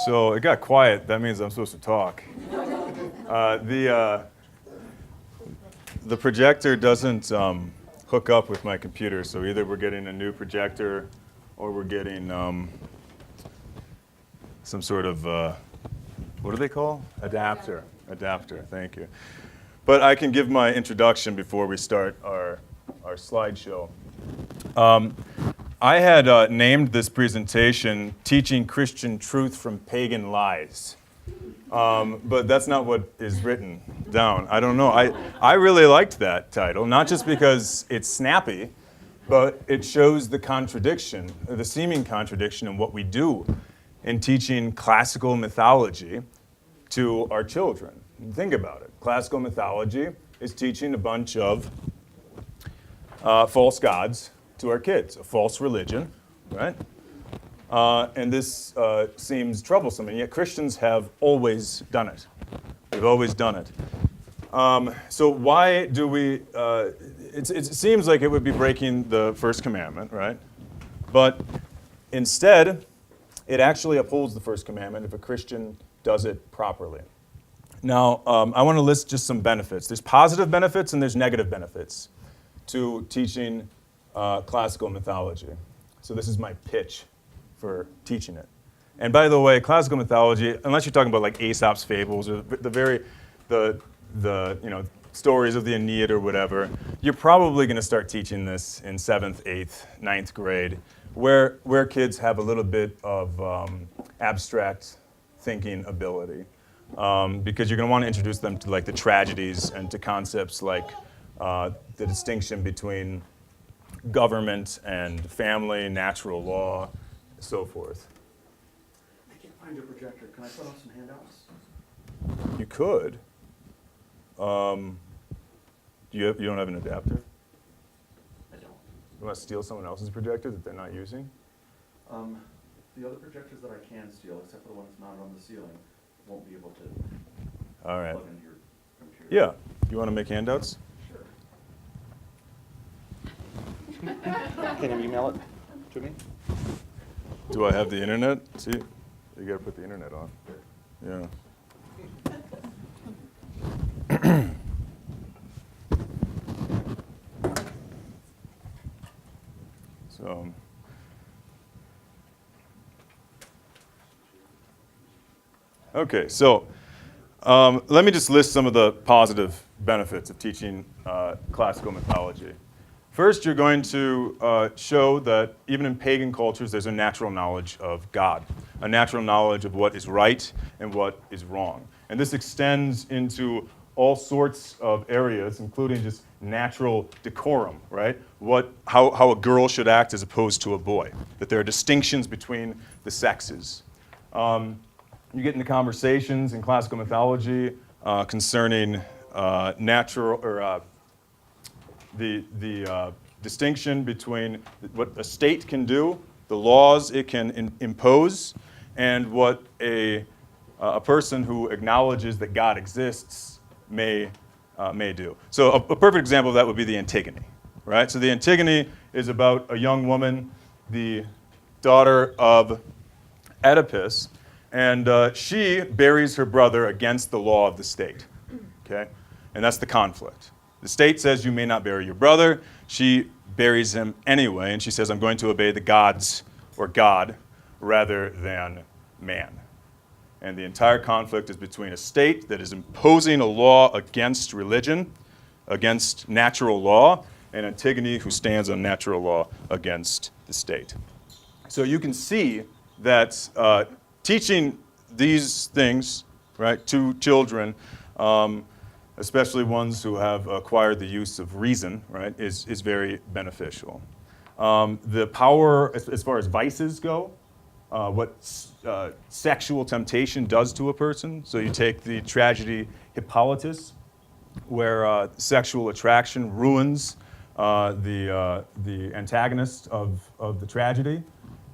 So it got quiet. That means I'm supposed to talk. The projector doesn't hook up with my computer, so either we're getting a new projector or we're getting some sort of, what do they call? Adapter. Adapter, thank you. But I can give my introduction before we start our slideshow. I had named this presentation Teaching Christian Truth from Pagan Lies. But that's not what is written down. I don't know. I really liked that title, not just because it's snappy, but it shows the contradiction, the seeming contradiction in what we do in teaching classical mythology to our children. Think about it. Classical mythology is teaching a bunch of false gods to our kids, a false religion, right? And this seems troublesome, and yet Christians have always done it. We've always done it. So why do we, it seems like it would be breaking the first commandment, right? But instead, it actually upholds the first commandment if a Christian does it properly. Now, I want to list just some benefits. There's positive benefits and there's negative benefits to teaching classical mythology. So this is my pitch for teaching it. And by the way, classical mythology, unless you're talking about like Aesop's fables or the stories of the Aeneid or whatever, you're probably going to start teaching this in 7th, 8th, 9th grade, where kids have a little bit of abstract thinking ability, because you're going to want to introduce them to like the tragedies and to concepts like the distinction between government and family, natural law, so forth. I can't find your projector. Can I put up some handouts? You could. You don't have an adapter? I don't. You want to steal someone else's projector that they're not using? The other projectors that I can steal, except for the one that's mounted on the ceiling, won't be able to All right. plug into your computer. Yeah. You want to make handouts? Sure. Can you email it to me? Do I have the internet? See, you got to put the internet on. Yeah. So, okay, so let me just list some of the positive benefits of teaching classical mythology. First, you're going to show that even in pagan cultures, there's a natural knowledge of God, a natural knowledge of what is right and what is wrong. And this extends into all sorts of areas, including just natural decorum, right? How a girl should act as opposed to a boy, that there are distinctions between the sexes. You get into conversations in classical mythology concerning natural, or the distinction between what a state can do, the laws it can impose, and what a person who acknowledges that God exists may do. So a perfect example of that would be the Antigone, right? So the Antigone is about a young woman, the daughter of Oedipus, and she buries her brother against the law of the state, okay? And that's the conflict. The state says you may not bury your brother. She buries him anyway, and she says, I'm going to obey the gods, or God, rather than man. And the entire conflict is between a state that is imposing a law against religion, against natural law, and Antigone who stands on natural law against the state. So you can see that teaching these things, right, to children, especially ones who have acquired the use of reason, right, is very beneficial. The power, as far as vices go, what sexual temptation does to a person. So you take the tragedy Hippolytus, where sexual attraction ruins the antagonist of the tragedy,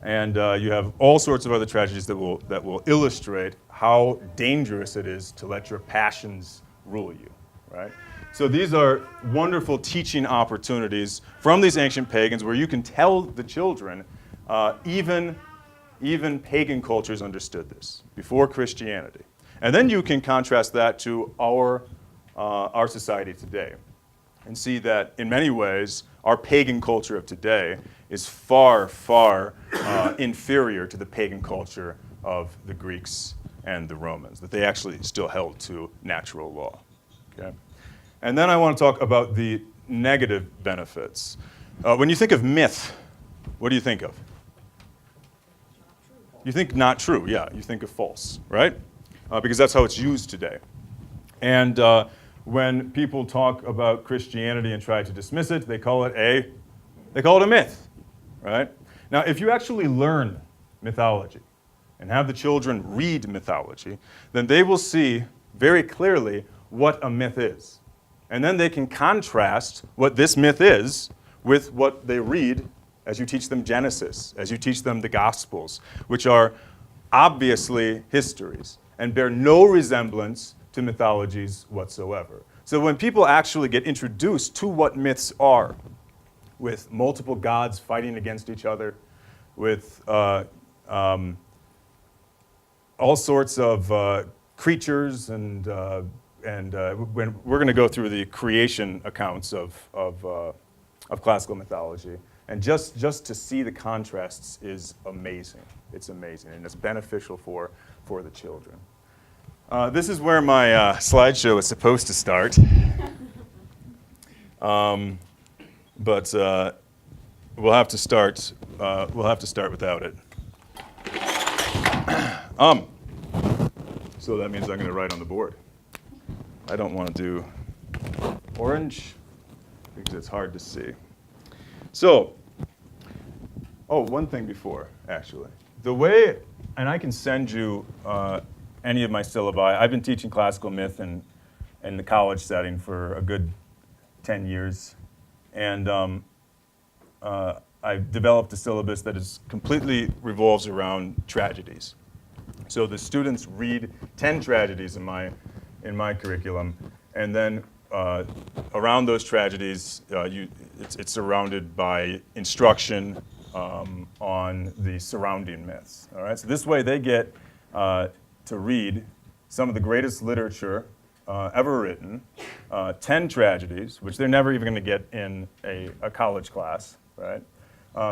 and you have all sorts of other tragedies that will illustrate how dangerous it is to let your passions rule you, right? So these are wonderful teaching opportunities from these ancient pagans where you can tell the children, even even pagan cultures understood this, before Christianity. And then you can contrast that to our society today and see that in many ways, our pagan culture of today is far, far inferior to the pagan culture of the Greeks and the Romans, that they actually still held to natural law. Okay? And then I want to talk about the negative benefits. When you think of myth, what do you think of? You think not true, yeah. You think of false, right? Because that's how it's used today. And when people talk about Christianity and try to dismiss it, they call it a myth, right? Now, if you actually learn mythology and have the children read mythology, then they will see very clearly what a myth is. And then they can contrast what this myth is with what they read as you teach them Genesis, as you teach them the Gospels, which are obviously histories and bear no resemblance to mythologies whatsoever. So when people actually get introduced to what myths are, with multiple gods fighting against each other, with all sorts of creatures, and when we're going to go through the creation accounts of classical mythology, and just to see the contrasts is amazing. It's amazing, and it's beneficial for the children. This is where my slideshow is supposed to start, but we'll have to start. We'll have to start without it. So that means I'm going to write on the board. I don't want to do orange because it's hard to see. So, one thing before, actually. The way, and I can send you any of my syllabi. I've been teaching classical myth in the college setting for a good 10 years. And I've developed a syllabus that is completely revolves around tragedies. So the students read 10 tragedies in my curriculum, and then around those tragedies, it's surrounded by instruction on the surrounding myths. All right, so this way they get to read some of the greatest literature ever written, 10 tragedies, which they're never even going to get in a college class, right?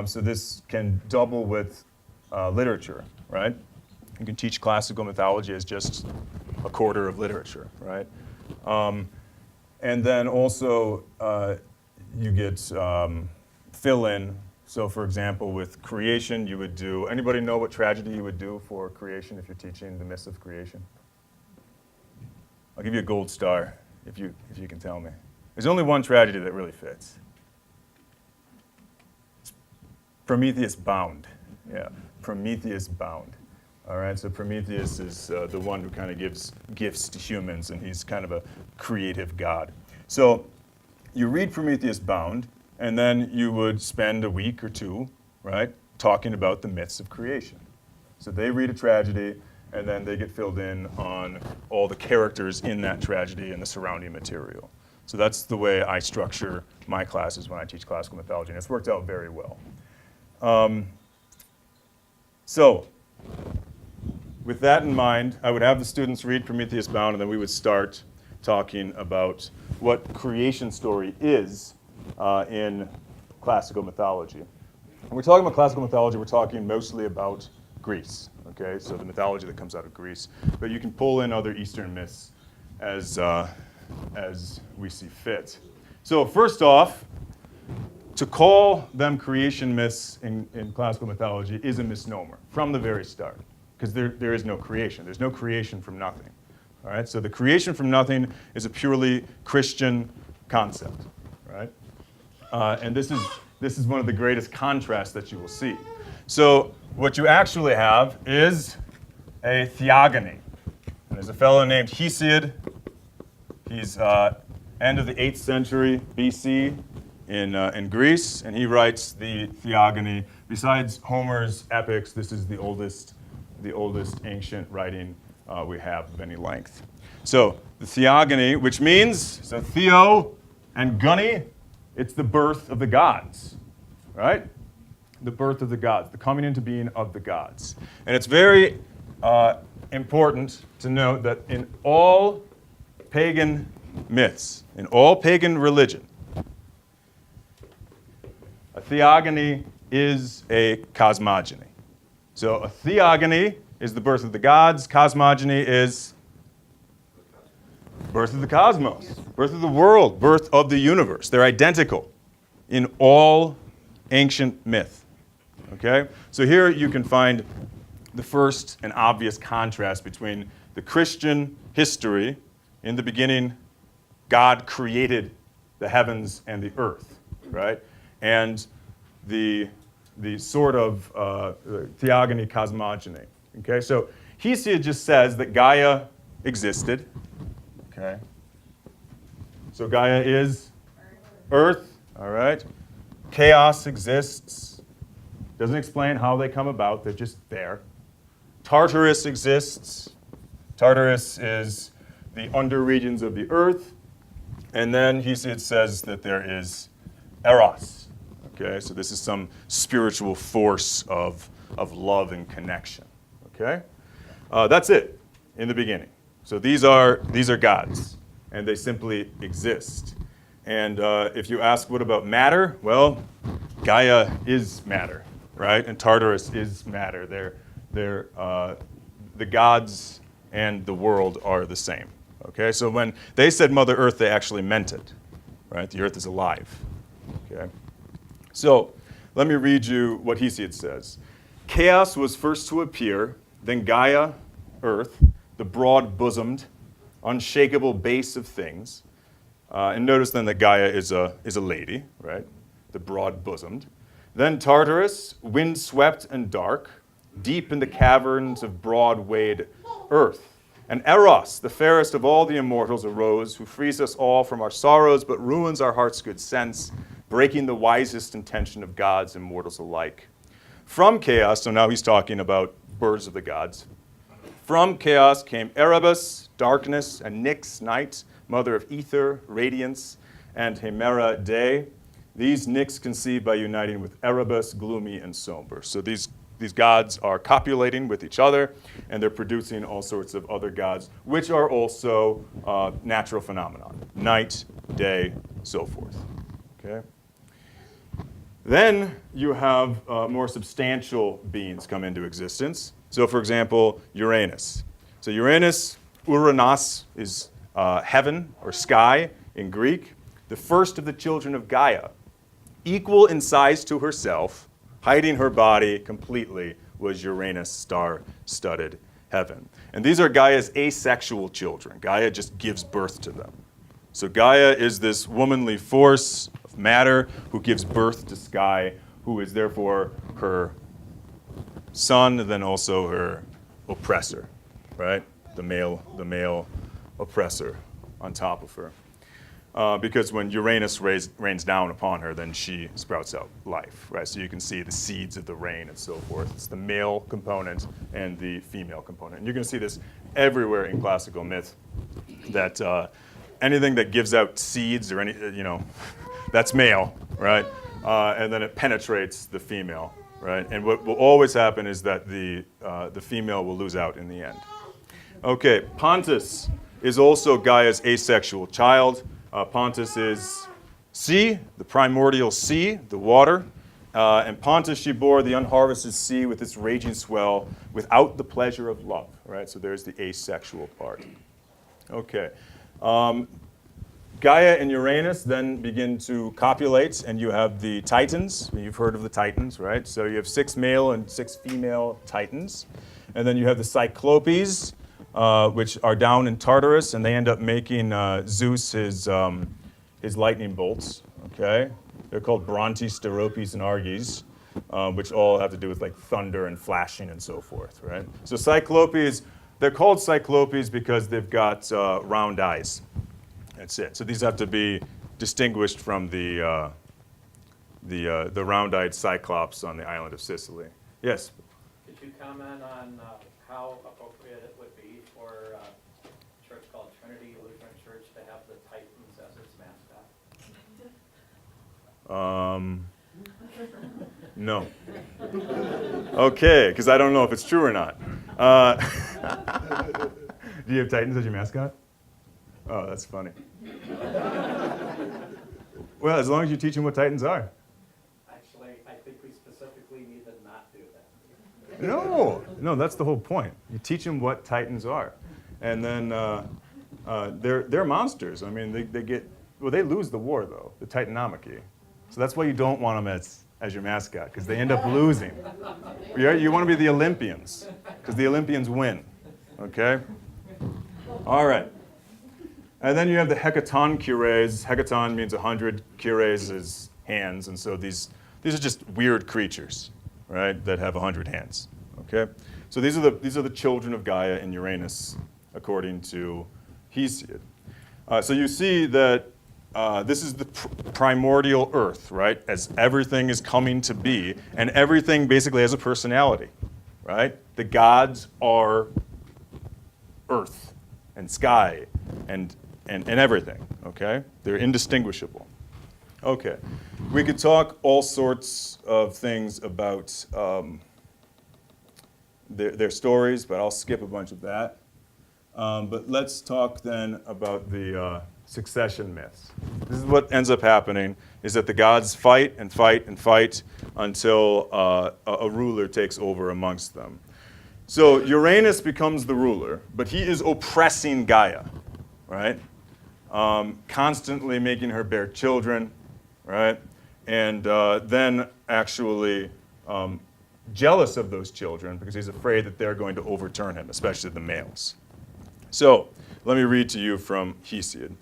So this can double with literature, right? You can teach classical mythology as just a quarter of literature, right? And then also you get fill-in. So for example, with creation, you would do, anybody know what tragedy you would do for creation if you're teaching the myths of creation? I'll give you a gold star if you can tell me. There's only one tragedy that really fits. It's Prometheus Bound. Yeah, Prometheus Bound. All right, so Prometheus is the one who kind of gives gifts to humans, and he's kind of a creative god. So you read Prometheus Bound, and then you would spend a week or two, right, talking about the myths of creation. So they read a tragedy, and then they get filled in on all the characters in that tragedy and the surrounding material. So that's the way I structure my classes when I teach classical mythology, and it's worked out very well. So with that in mind, I would have the students read Prometheus Bound, and then we would start talking about what creation story is in classical mythology. When we're talking about classical mythology, we're talking mostly about Greece, okay? So the mythology that comes out of Greece. But you can pull in other Eastern myths as we see fit. So first off, to call them creation myths in classical mythology is a misnomer from the very start, because there is no creation. There's no creation from nothing. All right? So the creation from nothing is a purely Christian concept, right? And this is one of the greatest contrasts that you will see. So what you actually have is a theogony. And there's a fellow named Hesiod. He's end of the 8th century BC in Greece, and he writes the theogony. Besides Homer's epics, this is the oldest ancient writing we have of any length. So the theogony, which means, so theo and gunny, it's the birth of the gods, right? the birth of the gods, the coming into being of the gods. And it's very important to note that in all pagan myths, in all pagan religion, a theogony is a cosmogony. So a theogony is the birth of the gods, cosmogony is birth of the cosmos, birth of the world, birth of the universe. They're identical in all ancient myth. Okay? So here you can find the first and obvious contrast between the Christian history. In the beginning, God created the heavens and the earth, right? And the sort of theogony, cosmogony. Okay? So Hesiod just says that Gaia existed. Okay? So Gaia is earth, all right? Chaos exists. Doesn't explain how they come about, they're just there. Tartarus exists. Tartarus is the under regions of the earth. And then Hesiod says that there is Eros. Okay, so this is some spiritual force of love and connection. Okay? That's it in the beginning. So these are gods, and they simply exist. And if you ask, what about matter? Well, Gaia is matter, right? And Tartarus is matter. The gods and the world are the same. Okay, so when they said Mother Earth, they actually meant it, right? The Earth is alive. Okay, so let me read you what Hesiod says. Chaos was first to appear, then Gaia, Earth, the broad-bosomed, unshakable base of things. And notice then that Gaia is a lady, right? The broad-bosomed. Then Tartarus, wind-swept and dark, deep in the caverns of broad-wayed earth. And Eros, the fairest of all the immortals, arose, who frees us all from our sorrows, but ruins our heart's good sense, breaking the wisest intention of gods and mortals alike. From chaos, so now he's talking about birds of the gods. From chaos came Erebus, darkness, and Nyx, night, mother of ether, radiance, and Hemera, day. These Nyx conceived by uniting with Erebus, gloomy and somber. So these gods are copulating with each other, and they're producing all sorts of other gods, which are also natural phenomena. Night, day, so forth. Okay? Then you have more substantial beings come into existence. So, for example, Uranus. So Uranus, Uranos, is heaven or sky in Greek, the first of the children of Gaia. Equal in size to herself, hiding her body completely, was Uranus' star-studded heaven. And these are Gaia's asexual children. Gaia just gives birth to them. So Gaia is this womanly force of matter who gives birth to sky, who is therefore her son, and then also her oppressor, right? The male oppressor on top of her. Because when Uranus rains down upon her, then she sprouts out life, right? So you can see the seeds of the rain and so forth. It's the male component and the female component. And you're going to see this everywhere in classical myth, that anything that gives out seeds or that's male, right? And then it penetrates the female, right? And what will always happen is that the female will lose out in the end. Okay, Pontus is also Gaia's asexual child. Pontus is sea, the primordial sea, the water. And Pontus she bore the unharvested sea with its raging swell without the pleasure of love, right? So there's the asexual part. Okay. Gaia and Uranus then begin to copulate, and you have the Titans. You've heard of the Titans, right? So you have 6 male and 6 female Titans. And then you have the Cyclopes, which are down in Tartarus, and they end up making Zeus his lightning bolts. Okay, they're called Brontes, Steropes, and Arges, which all have to do with like thunder and flashing and so forth. Right. So Cyclopes, they're called Cyclopes because they've got round eyes. That's it. So these have to be distinguished from the round-eyed Cyclops on the island of Sicily. Yes. Could you comment on how appropriate it would be for a church called Trinity, Lutheran Church, to have the Titans as its mascot? No. Okay, because I don't know if it's true or not. Do you have Titans as your mascot? Oh, that's funny. Well, as long as you teach them what Titans are. Actually, I think we specifically need to not do that. No, that's the whole point. You teach them what Titans are. And then they're monsters. I mean, they lose the war, though, the Titanomachy. So that's why you don't want them as your mascot, because they end up losing. You want to be the Olympians, because the Olympians win. Okay? All right. And then you have the hekaton-kyres. Hekaton means 100. Kyres is hands. And so these are just weird creatures, right, that have 100 hands. Okay? So these are the children of Gaia and Uranus, according to Hesiod. So you see that this is the primordial Earth, right, as everything is coming to be, and everything basically has a personality, right? The gods are Earth and sky and everything, okay? They're indistinguishable. Okay. We could talk all sorts of things about their stories, but I'll skip a bunch of that. But let's talk then about the succession myths. This is what ends up happening, is that the gods fight and fight and fight until a ruler takes over amongst them. So Uranus becomes the ruler, but he is oppressing Gaia, right? Constantly making her bear children, right? And then actually jealous of those children because he's afraid that they're going to overturn him, especially the males. So let me read to you from Hesiod.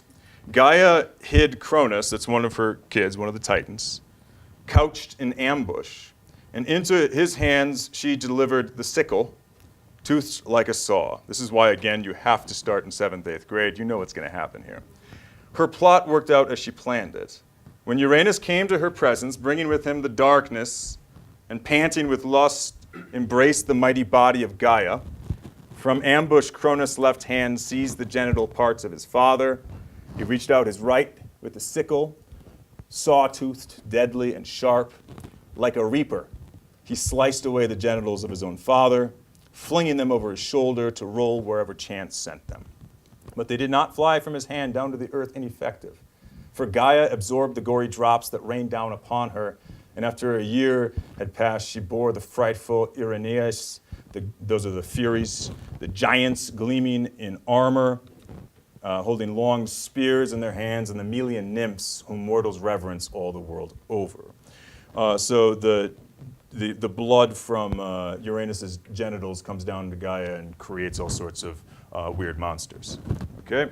Gaia hid Cronus, that's one of her kids, one of the Titans, couched in ambush, and into his hands she delivered the sickle, toothed like a saw. This is why, again, you have to start in 7th, 8th grade. You know what's going to happen here. Her plot worked out as she planned it. When Uranus came to her presence, bringing with him the darkness, and panting with lust, embraced the mighty body of Gaia, from ambush Cronus' left hand seized the genital parts of his father. He reached out his right with the sickle, saw-toothed, deadly, and sharp. Like a reaper, he sliced away the genitals of his own father, flinging them over his shoulder to roll wherever chance sent them. But they did not fly from his hand down to the earth ineffective, for Gaia absorbed the gory drops that rained down upon her, and after a year had passed, she bore the frightful Irenaeus, those are the Furies, the giants gleaming in armor, holding long spears in their hands, and the Melian nymphs whom mortals reverence all the world over. So the blood from Uranus's genitals comes down to Gaia and creates all sorts of weird monsters. Okay.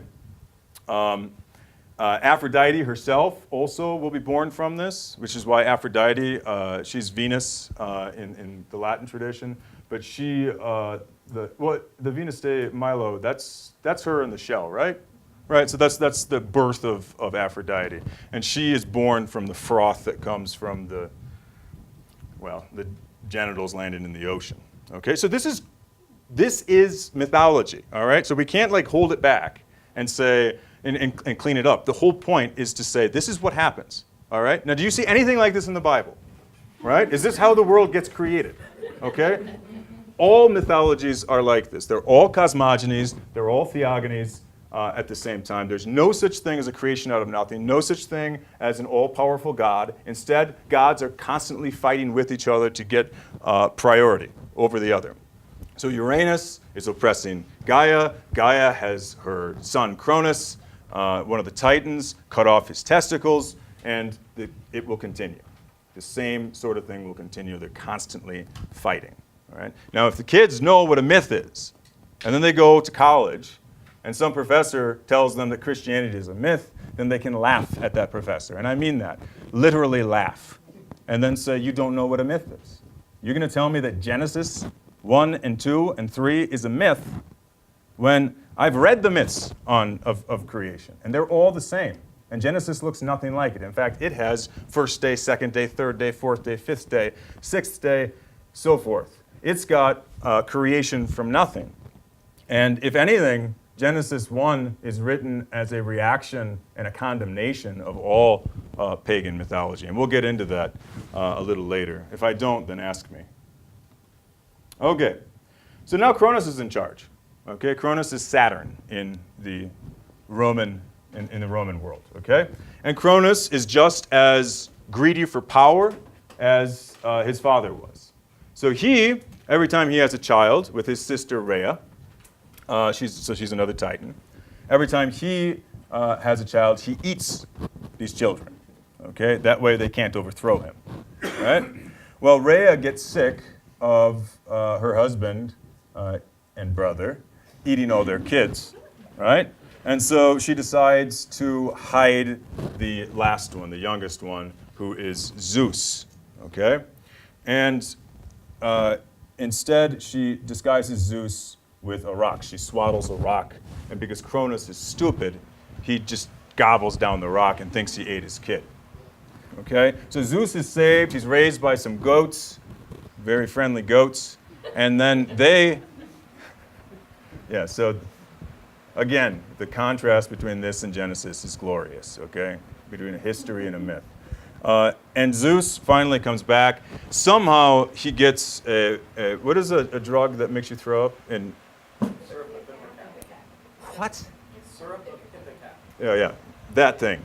Aphrodite herself also will be born from this, which is why Aphrodite, she's Venus in the Latin tradition, but she, the Venus de Milo, that's her in the shell, right? Right, so that's the birth of Aphrodite. And she is born from the froth that comes from the genitals landing in the ocean. Okay, so this is mythology, all right? So we can't like hold it back and say, and clean it up. The whole point is to say, this is what happens, all right? Now, do you see anything like this in the Bible, right? Is this how the world gets created, okay? All mythologies are like this. They're all cosmogonies. They're all theogonies at the same time. There's no such thing as a creation out of nothing, no such thing as an all-powerful God. Instead, gods are constantly fighting with each other to get priority over the other. So Uranus is oppressing Gaia. Gaia has her son Cronus, one of the Titans, cut off his testicles, and it will continue. The same sort of thing will continue. They're constantly fighting. All right? Now, if the kids know what a myth is, and then they go to college, and some professor tells them that Christianity is a myth, then they can laugh at that professor. And I mean that. Literally laugh. And then say, you don't know what a myth is. You're going to tell me that Genesis 1 and 2 and 3 is a myth when I've read the myths of creation, and they're all the same. And Genesis looks nothing like it. In fact, it has first day, second day, third day, fourth day, fifth day, sixth day, so forth. It's got creation from nothing. And if anything, Genesis 1 is written as a reaction and a condemnation of all pagan mythology. And we'll get into that a little later. If I don't, then ask me. Okay, so now Cronus is in charge. Okay, Cronus is Saturn in the Roman world. Okay, and Cronus is just as greedy for power as his father was. So he, every time he has a child with his sister Rhea, she's another Titan. Every time he has a child, he eats these children. Okay, that way they can't overthrow him. Right? Well, Rhea gets sick of her husband and brother eating all their kids, right? And so she decides to hide the last one, the youngest one, who is Zeus. Okay, and instead she disguises Zeus with a rock. She swaddles a rock, and because Cronus is stupid, he just gobbles down the rock and thinks he ate his kid. Okay, so Zeus is saved. He's raised by some goats, very friendly goats, and then so again, the contrast between this and Genesis is glorious, okay, between a history and a myth. And Zeus finally comes back. Somehow he gets what is a drug that makes you throw up? Syrup of ipecac. What? Syrup of ipecac. Yeah, that thing.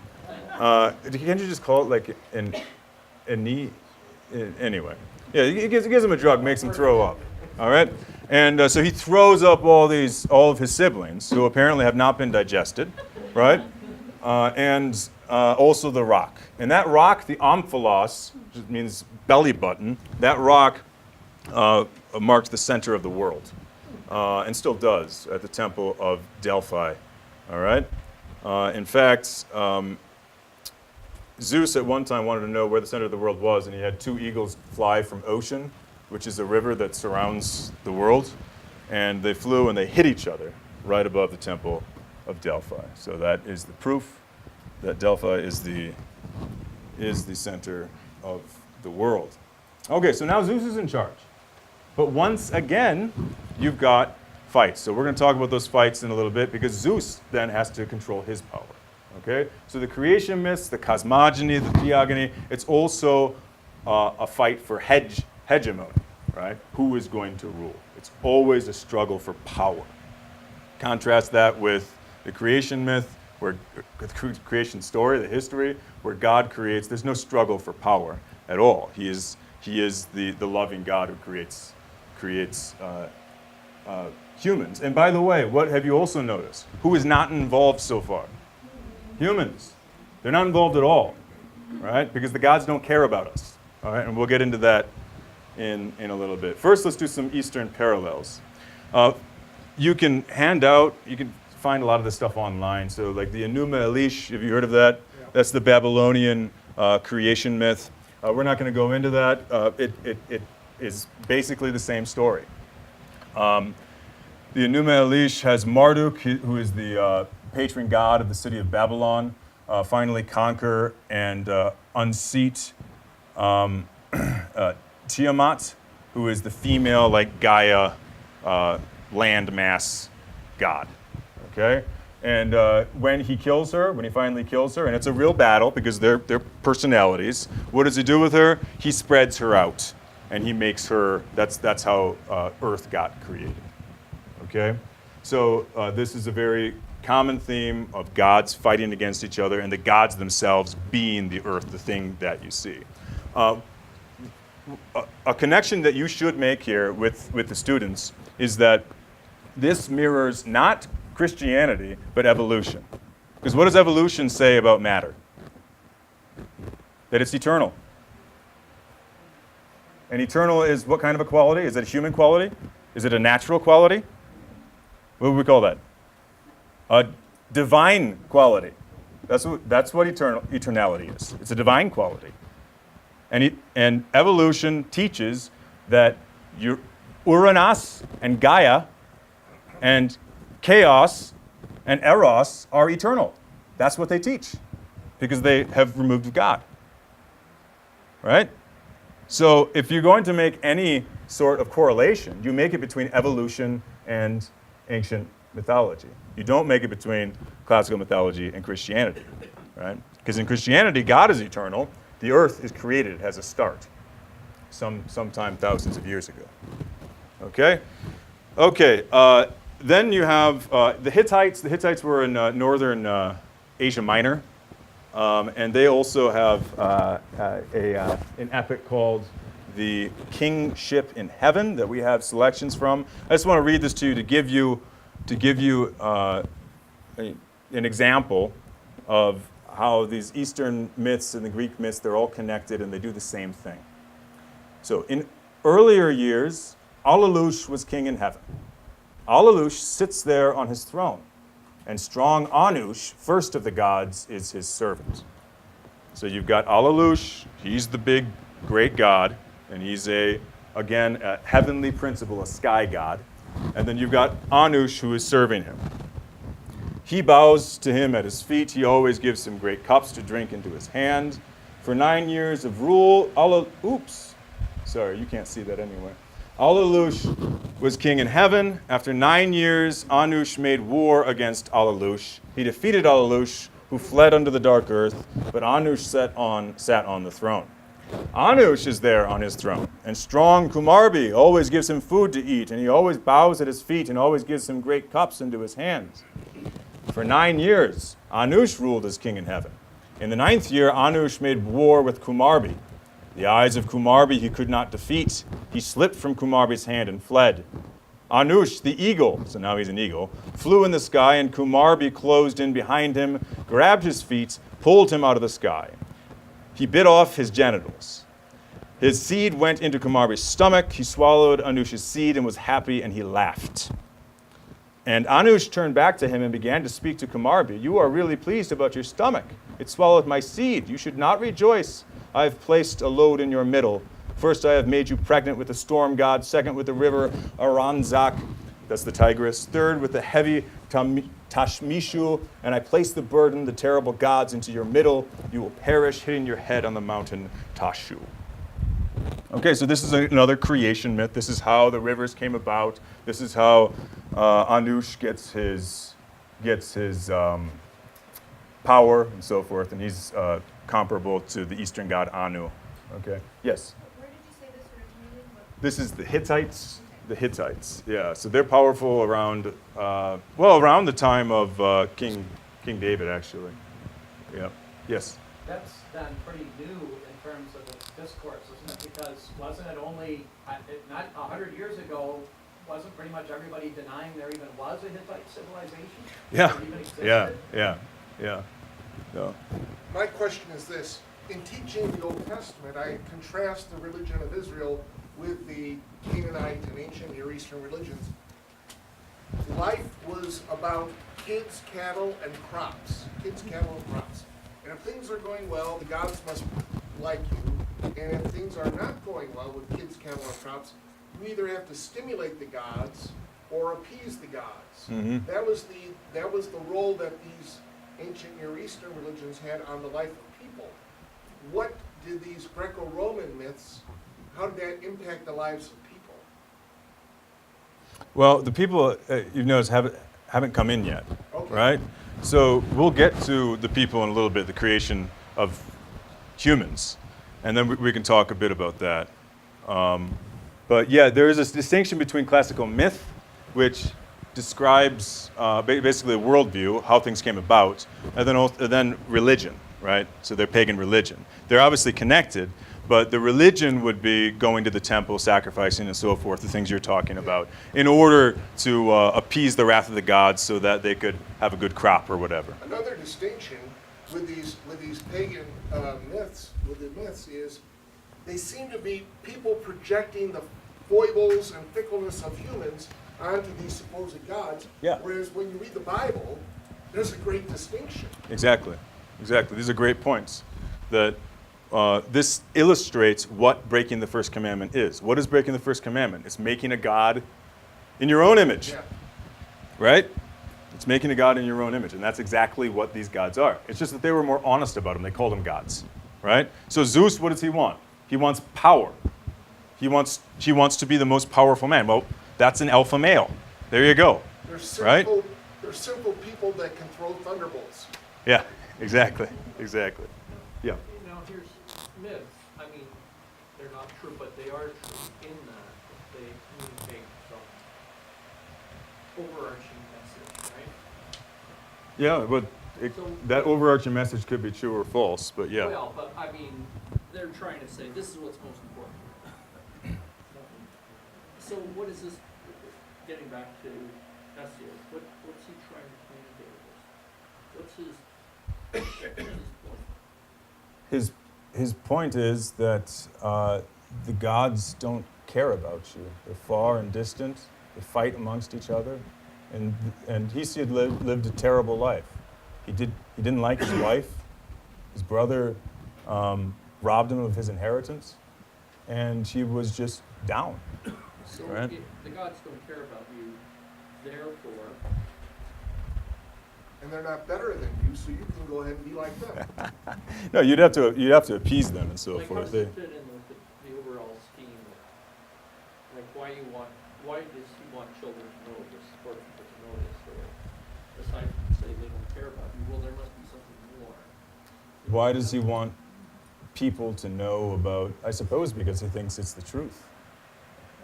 Can't you just call it like anyway? Yeah, he gives him a drug, makes him throw up. All right, and so he throws up all of his siblings who apparently have not been digested, right? And also the rock. And that rock, the omphalos, which means belly button, that rock marked the center of the world, and still does at the Temple of Delphi. All right. In fact, Zeus at one time wanted to know where the center of the world was, and he had two eagles fly from Ocean, which is a river that surrounds the world, and they flew and they hit each other right above the Temple of Delphi. So that is the proof that Delphi is the center of the world. Okay, so now Zeus is in charge. But once again, you've got fights. So we're going to talk about those fights in a little bit, because Zeus then has to control his power. Okay? So the creation myths, the cosmogony, the theogony, it's also a fight for hegemony, right? Who is going to rule? It's always a struggle for power. Contrast that with the creation myth, where the creation story, the history, where God creates. There's no struggle for power at all. He is the loving God who creates humans. And by the way, what have you also noticed? Who is not involved so far? Humans. They're not involved at all, right? Because the gods don't care about us. All right, and we'll get into that in a little bit. First, let's do some Eastern parallels. You can find a lot of this stuff online. So like the Enuma Elish, have you heard of that? Yeah. That's the Babylonian creation myth. We're not going to go into that. It is basically the same story. The Enuma Elish has Marduk, who is the patron god of the city of Babylon, finally conquer and unseat Tiamat, who is the female, like Gaia, landmass god. Okay, and when he finally kills her, and it's a real battle because they're personalities. What does he do with her? He spreads her out, and he makes her. That's how Earth got created. Okay, so this is a very common theme of gods fighting against each other, and the gods themselves being the Earth, the thing that you see. A connection that you should make here with the students is that this mirrors not Christianity, but evolution. Because what does evolution say about matter? That it's eternal. And eternal is what kind of a quality? Is it a human quality? Is it a natural quality? What would we call that? A divine quality. That's what eternality is. It's a divine quality. And evolution teaches that Uranus and Gaia and chaos and eros are eternal. That's what they teach, because they have removed God. Right? So if you're going to make any sort of correlation, you make it between evolution and ancient mythology. You don't make it between classical mythology and Christianity, right? Because in Christianity, God is eternal. The earth is created. It has a start sometime thousands of years ago. Okay? Okay. Then you have the Hittites. The Hittites were in northern Asia Minor. And they also have an epic called The Kingship in Heaven that we have selections from. I just want to read this to you to give you an example of how these Eastern myths and the Greek myths, they're all connected and they do the same thing. So in earlier years, Allalush was king in heaven. Allalush sits there on his throne. And strong Anush, first of the gods, is his servant. So you've got Allalush, he's the big, great god, and he's again, a heavenly principle, a sky god. And then you've got Anush, who is serving him. He bows to him at his feet. He always gives him great cups to drink into his hand. For 9 years of rule, sorry, you can't see that anyway. Allalush was king in heaven. After 9 years, Anush made war against Allalush. He defeated Allalush, who fled under the dark earth, but Anush sat on the throne. Anush is there on his throne, and strong Kumarbi always gives him food to eat, and he always bows at his feet and always gives him great cups into his hands. For 9 years, Anush ruled as king in heaven. In the 9th year, Anush made war with Kumarbi. The eyes of Kumarbi he could not defeat. He slipped from Kumarbi's hand and fled. Anush, the eagle, so now he's an eagle, flew in the sky, and Kumarbi closed in behind him, grabbed his feet, pulled him out of the sky. He bit off his genitals. His seed went into Kumarbi's stomach. He swallowed Anush's seed and was happy, and he laughed. And Anush turned back to him and began to speak to Kumarbi. You are really pleased about your stomach. It swallowed my seed. You should not rejoice. I have placed a load in your middle. First, I have made you pregnant with the storm god. Second, with the river Aranzak, that's the Tigris. Third, with the heavy Tashmishu. And I place the burden, the terrible gods, into your middle. You will perish, hitting your head on the mountain Tashu. Okay, so this is another creation myth. This is how the rivers came about. This is how Anush gets his power and so forth. And he's comparable to the Eastern god Anu. Okay. Yes. Where did you say this originated? This is the Hittites. The Hittites. Yeah. So they're powerful around around the time of King David, actually. Yeah. Yes. That's then pretty new in terms of the discourse, isn't it? Because wasn't it only, not 100 years ago, wasn't pretty much everybody denying there even was a Hittite civilization? Yeah. Or even existed? Yeah. No. My question is this. In teaching the Old Testament, I contrast the religion of Israel with the Canaanite and ancient Near Eastern religions. Life was about kids, cattle, and crops. Kids, cattle, and crops. And if things are going well, the gods must like you. And if things are not going well with kids, cattle, and crops, you either have to stimulate the gods or appease the gods. Mm-hmm. That was the role that these ancient Near Eastern religions had on the life of people. What did these Greco-Roman myths, how did that impact the lives of people? Well, the people you've noticed haven't come in yet, Okay. right? So we'll get to the people in a little bit, the creation of humans, and then we can talk a bit about that. But yeah, there is a distinction between classical myth, which describes basically a worldview, how things came about, and then religion, right? So they're pagan religion. They're obviously connected, but the religion would be going to the temple, sacrificing, and so forth, the things you're talking about, in order to appease the wrath of the gods so that they could have a good crop or whatever. Another distinction with these pagan myths, is they seem to be people projecting the foibles and fickleness of humans onto these supposed gods. Yeah. Whereas when you read the Bible, there's a great distinction. Exactly. These are great points. That this illustrates what breaking the first commandment is. What is breaking the first commandment? It's making a god in your own image, Yeah. right? It's making a god in your own image, and that's exactly what these gods are. It's just that they were more honest about them. They called them gods, right? So Zeus, what does he want? He wants power. He wants to be the most powerful man. Well, that's an alpha male. There you go. Right? They're simple people that can throw thunderbolts. Yeah, exactly, exactly. Yeah. Now, here's myths. I mean, they're not true, but they are true in that they communicate some overarching message, right? Yeah, but that overarching message could be true or false, but yeah. Well, but I mean, they're trying to say this is what's most important. So what is this, getting back to Essio, what's he trying to communicate with this? What's his point? His point is that the gods don't care about you. They're far and distant. They fight amongst each other, and Hesiod lived a terrible life. He didn't like his wife. His brother robbed him of his inheritance, and he was just down. So Right. if the gods don't care about you, therefore, And they're not better than you, so you can go ahead and be like them. No, you'd have to appease them and so like how forth. does it fit in with the overall scheme? Like why does he want children to know this, or people to know this, or aside from say they don't care about you, well, there must be something more. Why does he want people to know about? I suppose because he thinks it's the truth.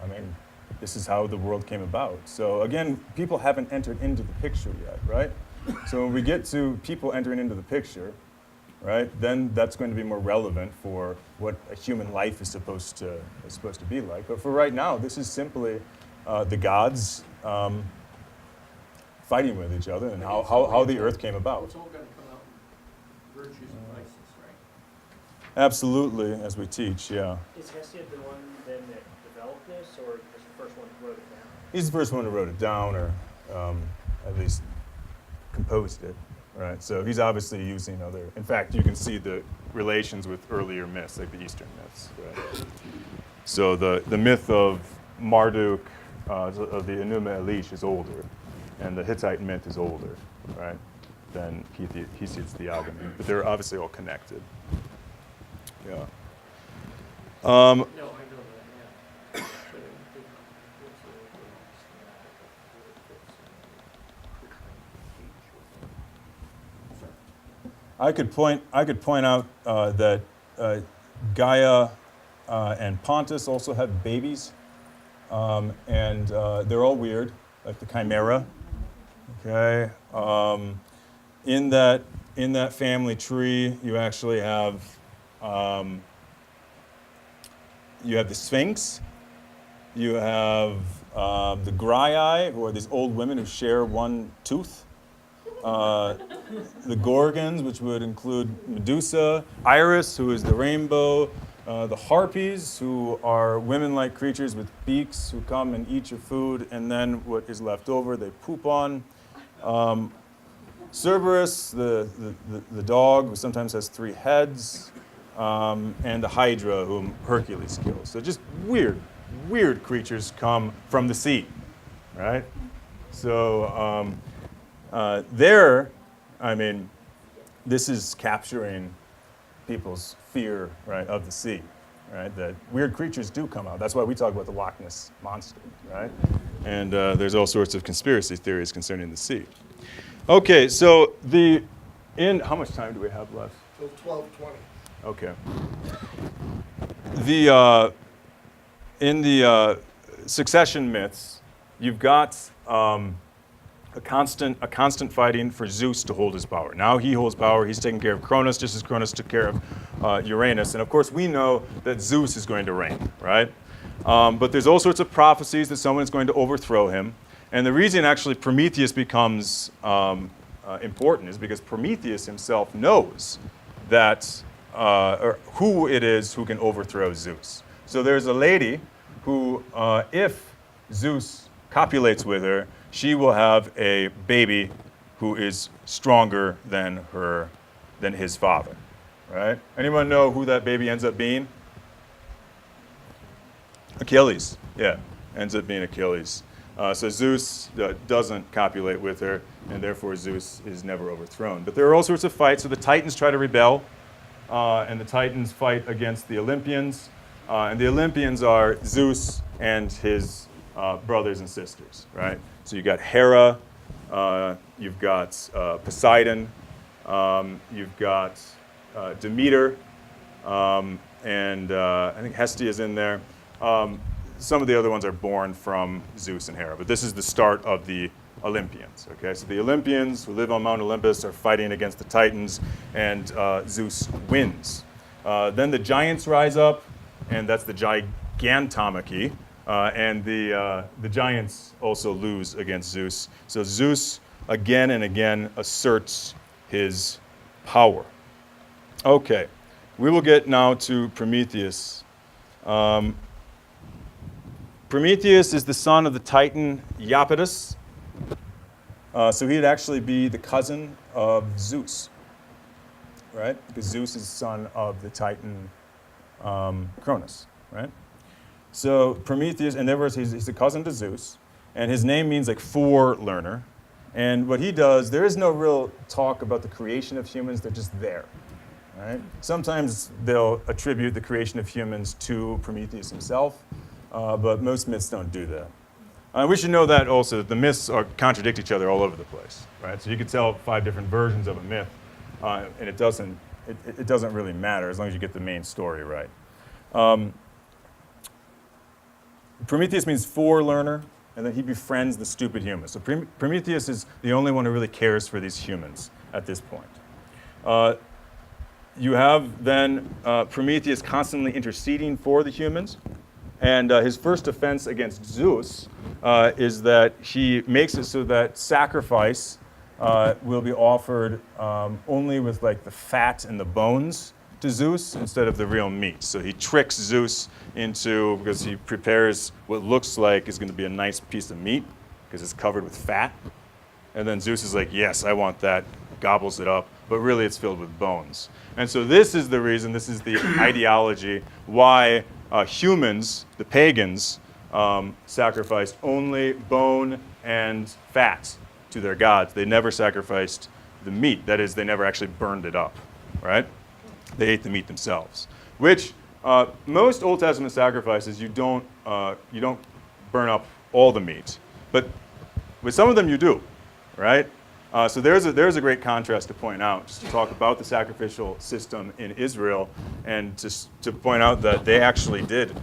I mean, this is how the world came about. So again, people haven't entered into the picture yet, right? So when we get to people entering into the picture, right, then that's going to be more relevant for what a human life is supposed to be like. But for right now, this is simply the gods fighting with each other and how the earth came about. It's all gonna come out in virtues and vices, right? Absolutely, as we teach, yeah. Is Hesiod the one then that developed this, or just the first one who wrote it down? He's the first one who wrote it down, or at least composed it, right? So he's obviously using other. In fact, you can see the relations with earlier myths, like the Eastern myths, right? So the myth of Marduk, of the Enuma Elish, is older, and the Hittite myth is older, right, than Hesiod's Theogony. But they're obviously all connected. Yeah. No, I know that, yeah. But what's the overall schematic I could point out that Gaia and Pontus also have babies, and they're all weird, like the Chimera. Okay, in that family tree, you actually have the Sphinx. You have the Graiai, who are these old women who share one tooth. The Gorgons, which would include Medusa, Iris, who is the rainbow, the Harpies, who are women-like creatures with beaks who come and eat your food, and then what is left over they poop on. Cerberus, the dog, who sometimes has 3 heads, and the Hydra, whom Hercules kills. So just weird creatures come from the sea, right? So this is capturing people's fear, right, of the sea, right? That weird creatures do come out. That's why we talk about the Loch Ness Monster, right? And there's all sorts of conspiracy theories concerning the sea. Okay, so how much time do we have left? Till 12:20. Okay. In the succession myths, you've got a constant fighting for Zeus to hold his power. Now he holds power. He's taking care of Cronus, just as Cronus took care of Uranus. And of course, we know that Zeus is going to reign, right? But there's all sorts of prophecies that someone is going to overthrow him. And the reason actually Prometheus becomes important is because Prometheus himself knows that or who it is who can overthrow Zeus. So there's a lady who, if Zeus copulates with her, she will have a baby who is stronger than his father, right? Anyone know who that baby ends up being? Achilles, yeah, ends up being Achilles. So Zeus doesn't copulate with her, and therefore Zeus is never overthrown. But there are all sorts of fights. So the Titans try to rebel, and the Titans fight against the Olympians. And the Olympians are Zeus and his brothers and sisters, right? So you've got Hera, you've got Poseidon, you've got Demeter, and I think Hestia is in there. Some of the other ones are born from Zeus and Hera, but this is the start of the Olympians, okay? So the Olympians who live on Mount Olympus are fighting against the Titans, and Zeus wins. Then the giants rise up, and that's the Gigantomachy, and the giants also lose against Zeus. So Zeus, again and again, asserts his power. Okay, we will get now to Prometheus. Prometheus is the son of the Titan Iapetus. So he'd actually be the cousin of Zeus, right? Because Zeus is son of the Titan Cronus, right? So Prometheus, and there was, he's a cousin to Zeus, and his name means like forelearner. And what he does, there is no real talk about the creation of humans, they're just there, right? Sometimes they'll attribute the creation of humans to Prometheus himself, but most myths don't do that. We should know that also, that the myths contradict each other all over the place, right? So you could tell 5 different versions of a myth, and it doesn't really matter as long as you get the main story right. Prometheus means forelearner, and then he befriends the stupid humans. So Prometheus is the only one who really cares for these humans at this point. You have then Prometheus constantly interceding for the humans. And his first offense against Zeus is that he makes it so that sacrifice will be offered only with like the fat and the bones to Zeus instead of the real meat. So he tricks Zeus into, because he prepares what looks like is going to be a nice piece of meat because it's covered with fat. And then Zeus is like, yes, I want that, gobbles it up, but really it's filled with bones. And so this is the reason, this is the ideology why humans, the pagans, sacrificed only bone and fat to their gods. They never sacrificed the meat. That is, they never actually burned it up, right? They ate the meat themselves. Which most Old Testament sacrifices, you don't burn up all the meat, but with some of them you do, right? So there's a great contrast to point out, just to talk about the sacrificial system in Israel, and to point out that they actually did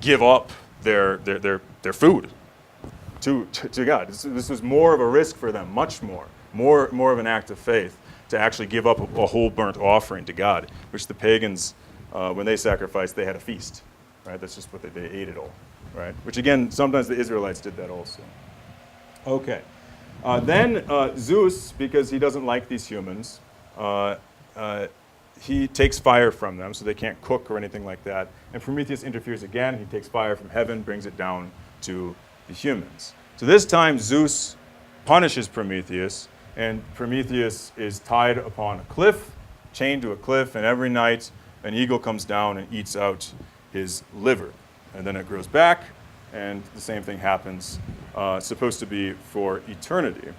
give up their food to God. This was more of a risk for them, much more of an act of faith to actually give up a whole burnt offering to God, which the pagans, when they sacrificed, they had a feast, right? That's just what they ate it all, right? Which again, sometimes the Israelites did that also. Okay. Then Zeus, because he doesn't like these humans, he takes fire from them so they can't cook or anything like that. And Prometheus interferes again. He takes fire from heaven, brings it down to the humans. So this time Zeus punishes Prometheus, and Prometheus is tied upon a cliff, chained to a cliff, and every night an eagle comes down and eats out his liver. And then it grows back, and the same thing happens, supposed to be for eternity.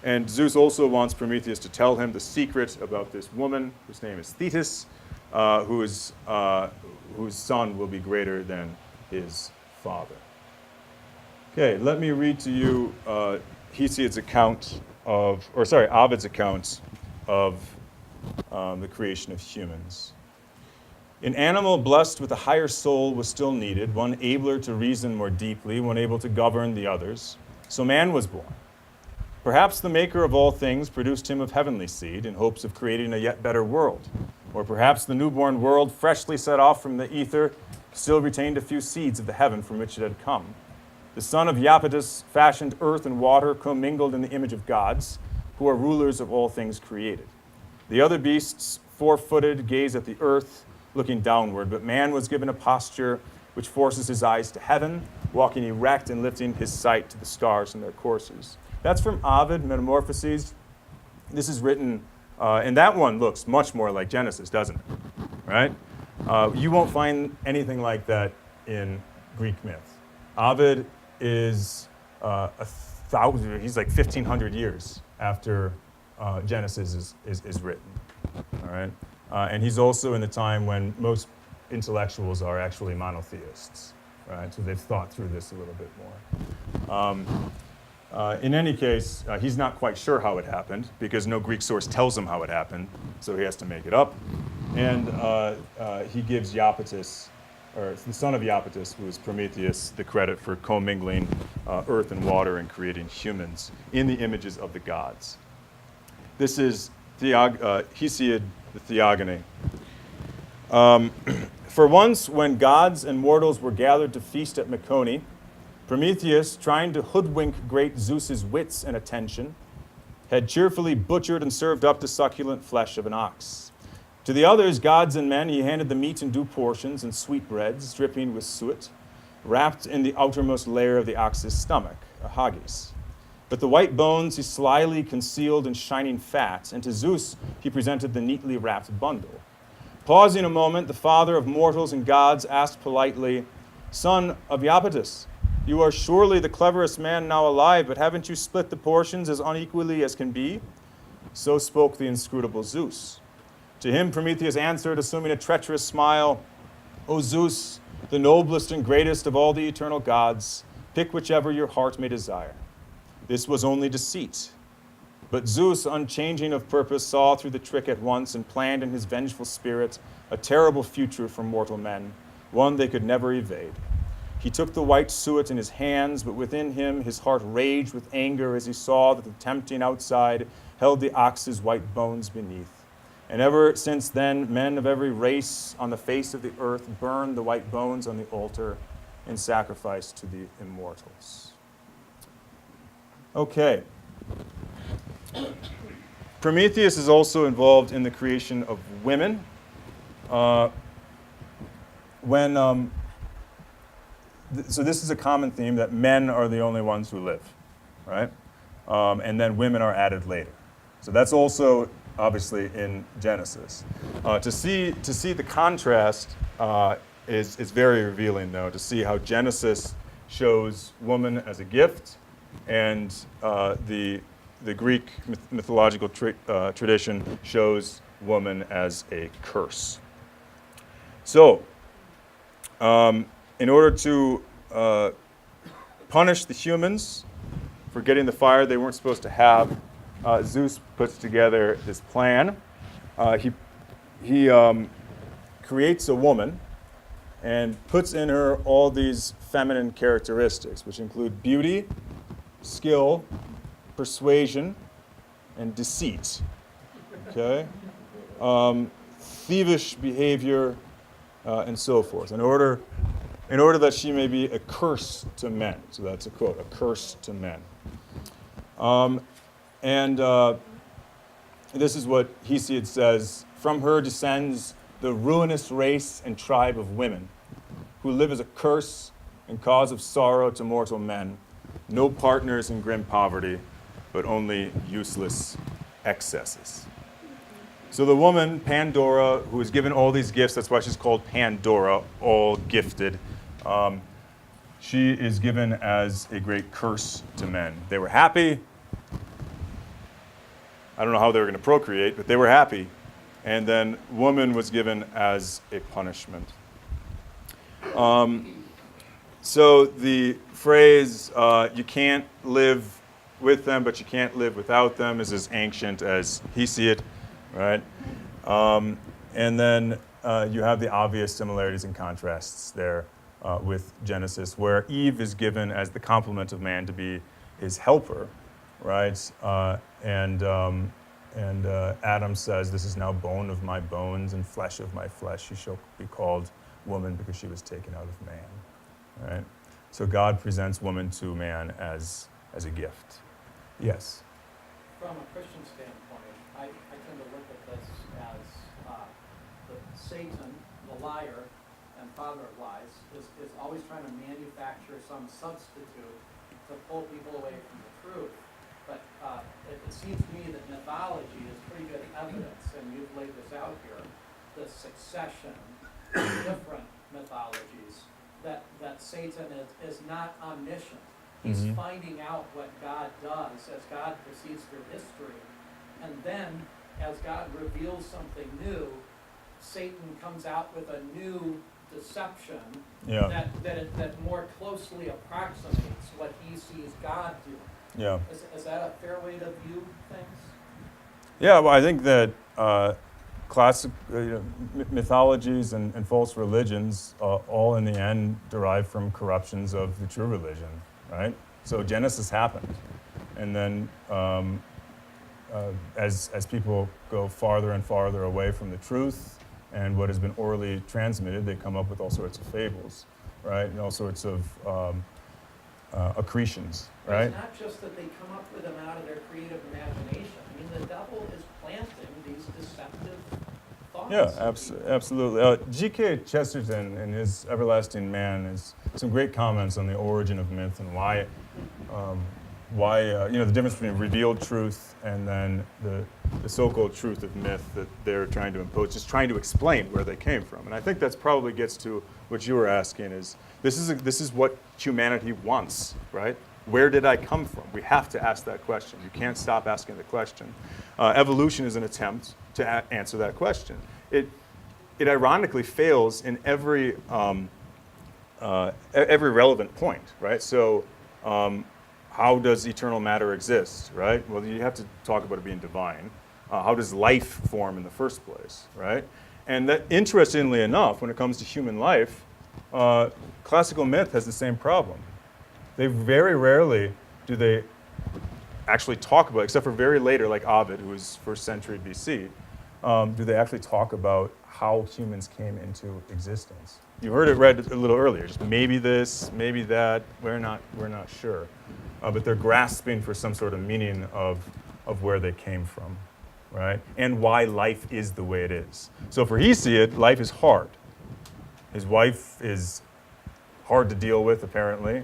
And Zeus also wants Prometheus to tell him the secret about this woman, whose name is Thetis, whose son will be greater than his father. Okay, let me read to you Ovid's account of the creation of humans. An animal blessed with a higher soul was still needed, one abler to reason more deeply, one able to govern the others. So man was born. Perhaps the maker of all things produced him of heavenly seed in hopes of creating a yet better world. Or perhaps the newborn world, freshly set off from the ether, still retained a few seeds of the heaven from which it had come. The son of Iapetus fashioned earth and water commingled in the image of gods, who are rulers of all things created. The other beasts, four-footed, gaze at the earth, looking downward, but man was given a posture which forces his eyes to heaven, walking erect and lifting his sight to the stars in their courses. That's from Ovid, Metamorphoses. This is written, and that one looks much more like Genesis, doesn't it? Right? You won't find anything like that in Greek myth. Ovid is he's like 1,500 years after Genesis is written. All right? And he's also in the time when most intellectuals are actually monotheists, right? So they've thought through this a little bit more. In any case, he's not quite sure how it happened because no Greek source tells him how it happened, so he has to make it up. And he gives Iapetus, or the son of Iapetus, who is Prometheus, the credit for commingling earth and water and creating humans in the images of the gods. This is Hesiod, the Theogony. For once, when gods and mortals were gathered to feast at Mecone, Prometheus, trying to hoodwink great Zeus's wits and attention, had cheerfully butchered and served up the succulent flesh of an ox. To the others, gods and men, he handed the meat in due portions and sweetbreads, dripping with suet, wrapped in the outermost layer of the ox's stomach, a haggis. But the white bones he slyly concealed in shining fat, and to Zeus he presented the neatly wrapped bundle. Pausing a moment, the father of mortals and gods asked politely, "Son of Iapetus, you are surely the cleverest man now alive, but haven't you split the portions as unequally as can be?" So spoke the inscrutable Zeus. To him Prometheus answered, assuming a treacherous smile, "O Zeus, the noblest and greatest of all the eternal gods, pick whichever your heart may desire." This was only deceit. But Zeus, unchanging of purpose, saw through the trick at once and planned in his vengeful spirit a terrible future for mortal men, one they could never evade. He took the white suet in his hands, but within him his heart raged with anger as he saw that the tempting outside held the ox's white bones beneath. And ever since then, men of every race on the face of the earth burned the white bones on the altar in sacrifice to the immortals. Okay. Prometheus is also involved in the creation of women. So this is a common theme that men are the only ones who live, right? And then women are added later. So that's also obviously in Genesis. To see the contrast is very revealing, though, to see how Genesis shows woman as a gift, and the Greek mythological tradition shows woman as a curse. So, in order to punish the humans for getting the fire they weren't supposed to have, Zeus puts together this plan. He creates a woman and puts in her all these feminine characteristics, which include beauty, skill, persuasion, and deceit. Okay? Thievish behavior, and so forth, in order that she may be a curse to men. So that's a quote, a curse to men. This is what Hesiod says: "From her descends the ruinous race and tribe of women, who live as a curse and cause of sorrow to mortal men, no partners in grim poverty, but only useless excesses." So the woman, Pandora, who is given all these gifts, that's why she's called Pandora, all gifted, she is given as a great curse to men. They were happy. I don't know how they were going to procreate, but they were happy. And then woman was given as a punishment. So the phrase, you can't live with them, but you can't live without them, is as ancient as Hesiod, right? And then you have the obvious similarities and contrasts there with Genesis, where Eve is given as the complement of man to be his helper, right? And Adam says, "This is now bone of my bones and flesh of my flesh. She shall be called woman because she was taken out of man," right? So God presents woman to man as a gift. Yes? From a Christian standpoint, I tend to look at this as Satan, the liar and father of lies, is always trying to manufacture some substitute to pull people away from the truth. But it seems to me that mythology is pretty good evidence, and you've laid this out here, the succession of different mythologies, that Satan is not omniscient. He's finding out what God does as God proceeds through history. And then, as God reveals something new, Satan comes out with a new deception Yeah. that more closely approximates what he sees God doing. Yeah. Is that a fair way to view things? Yeah, well, I think that classic mythologies and false religions all in the end derive from corruptions of the true religion, right? So Genesis happened, and then as people go farther and farther away from the truth and what has been orally transmitted, they come up with all sorts of fables, right? And all sorts of accretions, But right? it's not just that they come up with them out of their creative imagination. I mean, the devil is planting these deceptive thoughts. Yeah, absolutely. G.K. Chesterton, in his Everlasting Man, has some great comments on the origin of myth and why the difference between revealed truth and then the so-called truth of myth that they're trying to impose, just trying to explain where they came from. And I think that's probably gets to what you were asking: is this is what humanity wants, right? Where did I come from? We have to ask that question. You can't stop asking the question. Evolution is an attempt to answer that question. It ironically fails in every relevant point, right? So, how does eternal matter exist, right? Well, you have to talk about it being divine. How does life form in the first place, right? And that, interestingly enough, when it comes to human life, classical myth has the same problem. They very rarely do they actually talk about, except for very later, like Ovid, who was 1st century BC, do they actually talk about how humans came into existence. You heard it read a little earlier, just maybe this, maybe that, we're not sure. But they're grasping for some sort of meaning of where they came from, right? And why life is the way it is. So for Hesiod, life is hard. His wife is hard to deal with, apparently.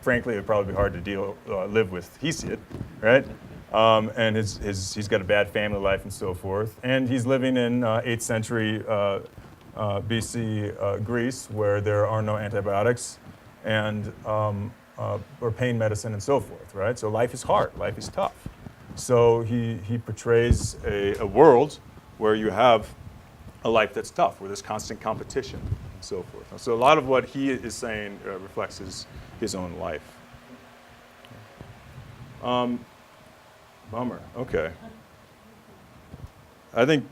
Frankly, it would probably be hard to live with Hesiod, right? And he's got a bad family life and so forth. And he's living in 8th century BC Greece, where there are no antibiotics and or pain medicine and so forth, right? So life is hard, life is tough. So he portrays a world where you have a life that's tough, where there's constant competition and so forth. So a lot of what he is saying reflects his own life. Bummer. Okay. I think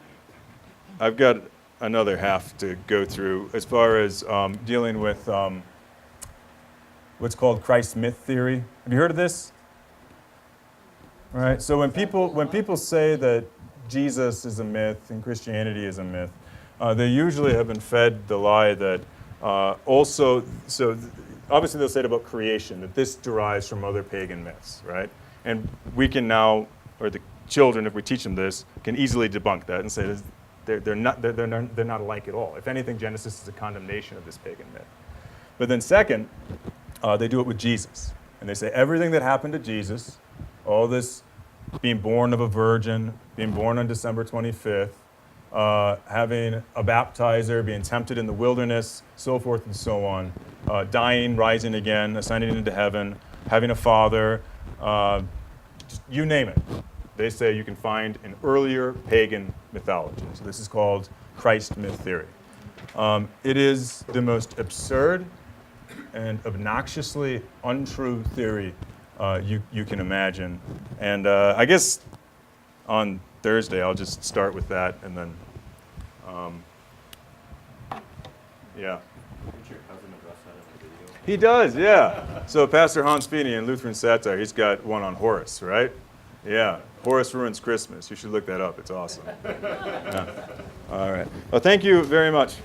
I've got another half to go through as far as dealing with what's called Christ myth theory. Have you heard of this? Right. So when people say that Jesus is a myth and Christianity is a myth, they usually have been fed the lie that obviously they'll say it about creation, that this derives from other pagan myths, right? And we can now, or the children, if we teach them this, can easily debunk that and say they're not alike at all. If anything, Genesis is a condemnation of this pagan myth. But then second, they do it with Jesus. And they say everything that happened to Jesus, all this being born of a virgin, being born on December 25th, having a baptizer, being tempted in the wilderness, so forth and so on, dying, rising again, ascending into heaven, having a father, just you name it. They say you can find in earlier pagan mythology. So this is called Christ myth theory. It is the most absurd and obnoxiously untrue theory you can imagine. And I guess on Thursday I'll just start with that and then, yeah. Did your cousin address that in a video? He does, yeah. So Pastor Hans Feeney in Lutheran Satire, he's got one on Horace, right? Yeah, Horace Ruins Christmas. You should look that up. It's awesome. Yeah. All right. Well, thank you very much.